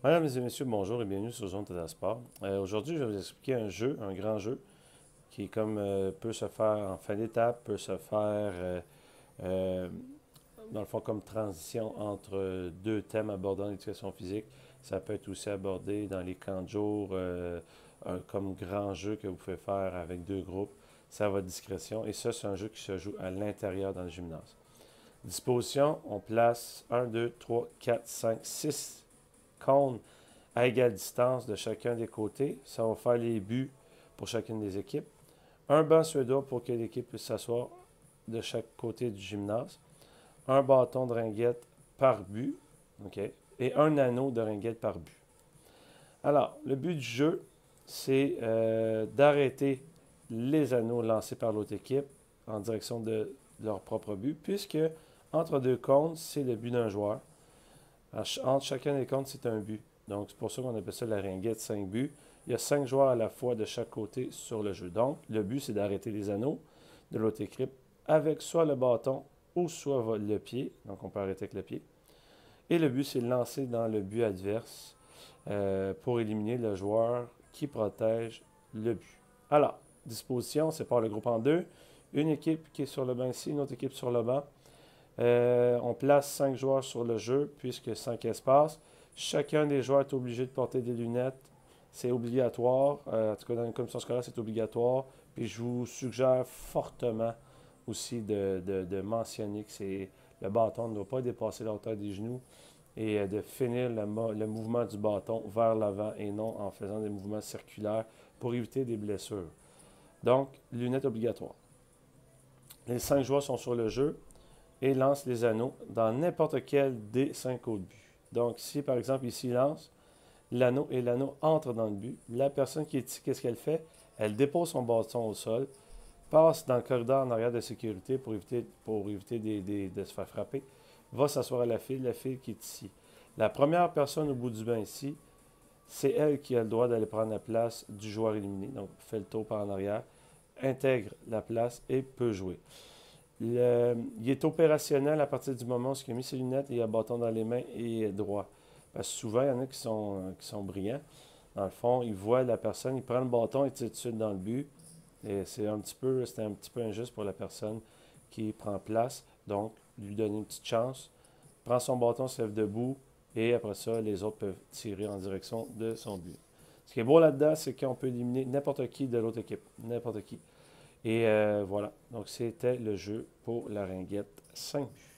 Mesdames et messieurs, bonjour et bienvenue sur Zone Total Sport. Aujourd'hui, je vais vous expliquer un jeu, un grand jeu, qui est comme peut se faire en fin d'étape, peut se faire euh, dans le fond comme transition entre deux thèmes abordant l'éducation physique. Ça peut être aussi abordé dans les camps de jour, comme grand jeu que vous pouvez faire avec deux groupes. C'est à votre discrétion. Et ça, c'est un jeu qui se joue à l'intérieur dans le gymnase. Disposition, on place 1, 2, 3, 4, 5, 6 cônes à égale distance de chacun des côtés. Ça va faire les buts pour chacune des équipes. Un banc suédois pour que l'équipe puisse s'asseoir de chaque côté du gymnase. Un bâton de ringuette par but. OK? Et un anneau de ringuette par but. Alors, le but du jeu, c'est d'arrêter les anneaux lancés par l'autre équipe en direction de leur propre but, puisque entre deux cônes, c'est le but d'un joueur. Entre chacun des comptes, c'est un but. Donc, c'est pour ça qu'on appelle ça la ringuette 5 buts. Il y a 5 joueurs à la fois de chaque côté sur le jeu. Donc, le but, c'est d'arrêter les anneaux de l'autre équipe avec soit le bâton ou soit le pied. Donc, on peut arrêter avec le pied. Et le but, c'est de lancer dans le but adverse pour éliminer le joueur qui protège le but. Alors, disposition, c'est par le groupe en deux. Une équipe qui est sur le banc ici, une autre équipe sur le banc. On place 5 joueurs sur le jeu, puisque 5 espaces. Chacun des joueurs est obligé de porter des lunettes. C'est obligatoire. En tout cas, dans une commission scolaire, c'est obligatoire. Puis je vous suggère fortement aussi de mentionner que le bâton ne doit pas dépasser la hauteur des genoux et de finir le mouvement du bâton vers l'avant et non en faisant des mouvements circulaires pour éviter des blessures. Donc, lunettes obligatoires. Les 5 joueurs sont sur le jeu et lance les anneaux dans n'importe quel des 5 autres buts. Donc, si par exemple ici il lance l'anneau et l'anneau entre dans le but, la personne qui est ici, qu'est-ce qu'elle fait? Elle dépose son bâton au sol, passe dans le corridor en arrière de sécurité pour éviter de se faire frapper, va s'asseoir à la file qui est ici. La première personne au bout du banc ici, c'est elle qui a le droit d'aller prendre la place du joueur éliminé. Donc, fait le tour par en arrière, intègre la place et peut jouer. Il est opérationnel à partir du moment où il a mis ses lunettes et il a le bâton dans les mains et est droit. Parce que souvent, il y en a qui sont brillants. Dans le fond, il voit la personne, il prend le bâton et tire tout de suite dans le but. Et c'est un petit peu injuste pour la personne qui prend place. Donc, lui donner une petite chance. Prend son bâton, se lève debout et après ça, les autres peuvent tirer en direction de son but. Ce qui est beau là-dedans, c'est qu'on peut éliminer n'importe qui de l'autre équipe. N'importe qui. Et voilà. Donc, c'était le jeu pour la ringuette 5 buts.